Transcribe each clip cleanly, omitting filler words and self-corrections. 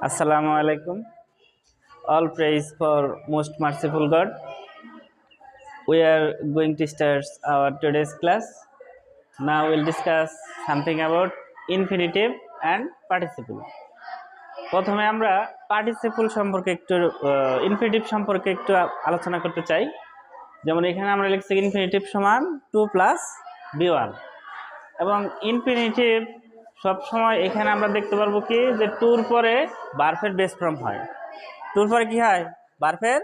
Assalamu alaikum. All praise for most merciful God. We are going to start our today's class. Now we'll discuss something about infinitive and participle. প্রথমে আমরা participle সম্পর্কে একটু infinitive সম্পর্কে একটু আলোচনা করতে চাই। যেমন এখানে আমরা লিখছি ইনফিনিটিভ সমান 2 প্লাস b1 এবং ইনফিনিটিভ সব সময় এখানে আমরা দেখতে পারবো কি যে 2 এর পরে ভার্বের বেস ফর্ম হয়। 2 এর পরে কি হয়? ভার্বের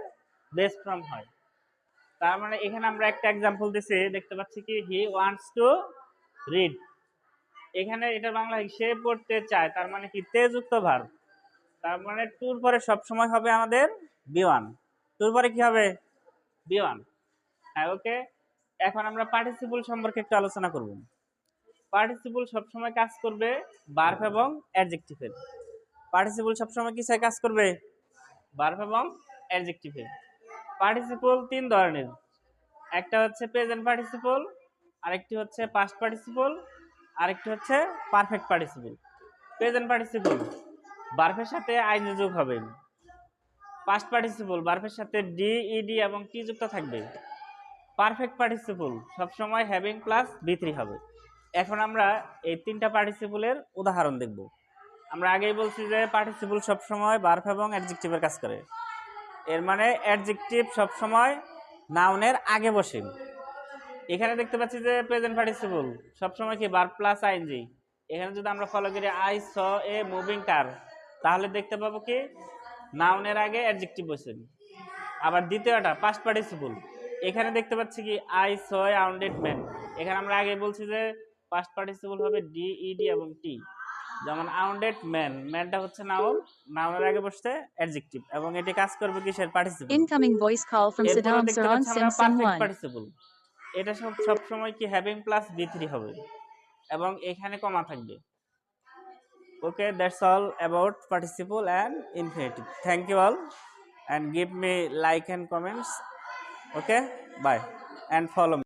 বেস ফর্ম হয়। তার মানে এখানে আমরা একটা एग्जांपल দিছি, দেখতে পাচ্ছি কি হি ওয়ান্টস টু রিড। এখানে এটা বাংলা সে পড়তে চায়, তার মানে কি তে যুক্ত ভার্ব। তার মানে 2 এর পরে সব সময় হবে আমাদের b1। 2 এর পরে কি হবে? b1। হ্যাঁ, ওকে। এখন আমরা পার্টিসিপল সম্পর্কে একটু আলোচনা করব। পার্টিসিপল সব সময় কাজ করবে ভার্ব এবং অ্যাডজেক্টিভের। পার্টিসিপল সব সময় কিসে কাজ করবে? ভার্ব এবং অ্যাডজেক্টিভের। পার্টিসিপল তিন ধরনের, একটা হচ্ছে প্রেজেন্ট পার্টিসিপল, আরেকটি হচ্ছে পাস্ট পার্টিসিপল, আরেকটি হচ্ছে পারফেক্ট পার্টিসিপল। প্রেজেন্ট পার্টিসিপল ভার্বের সাথে আইএনজি যোগ হবে। পাস্ট পার্টিসিপল ভার্বের সাথে ডি, ইডি এবং টি যুক্ত থাকবে। পারফেক্ট পার্টিসিপল সবসময় হ্যাভিং প্লাস বি3 হবে। এখন আমরা এই তিনটা পার্টিসিপলের উদাহরণ দেখব। আমরা আগেই বলছি যে পার্টিসিপল সবসময় ভার্ব এবং অ্যাডজেক্টিভের কাজ করে। এর মানে অ্যাডজেক্টিভ সবসময় নাউনের আগে বসে। এখানে দেখতে পাচ্ছি যে প্রেজেন্ট পার্টিসিপল সবসময় কি ভার্ব প্লাস আইএনজি। এখানে যদি আমরা ফলো করি আই স এ মুভিং কার, তাহলে দেখতে পাবো কি নাউনের আগে অ্যাডজেক্টিভ বসে। আবার দ্বিতীয়টা পাস্ট পার্টিসিপল, এখানে দেখতে পাচ্ছি কি আই স এ আউন্ডেড ম্যান। এখানে আমরা আগে বলছি যে পাস্ট পার্টিসিপল হবে ডি, ইডি এবং টি। যেমন আউন্ডেড ম্যান, ম্যানটা হচ্ছে নাউন, নাউনের আগে বসছে অ্যাডজেক্টিভ এবং এটি কাজ করবে কিসের? Participle. Incoming voice call from এরপরে Saddam দেখতে Saran পাচ্ছি আমরা Sim পারফেক্ট 1. পার্টিসিপল। এটা সব সময় কি হ্যাভিং প্লাস বি3 হবে এবং এখানে কমা থাকবে। Okay, that's all about participle and infinitive. Thank you all and give me like and comments. Okay, bye and follow me.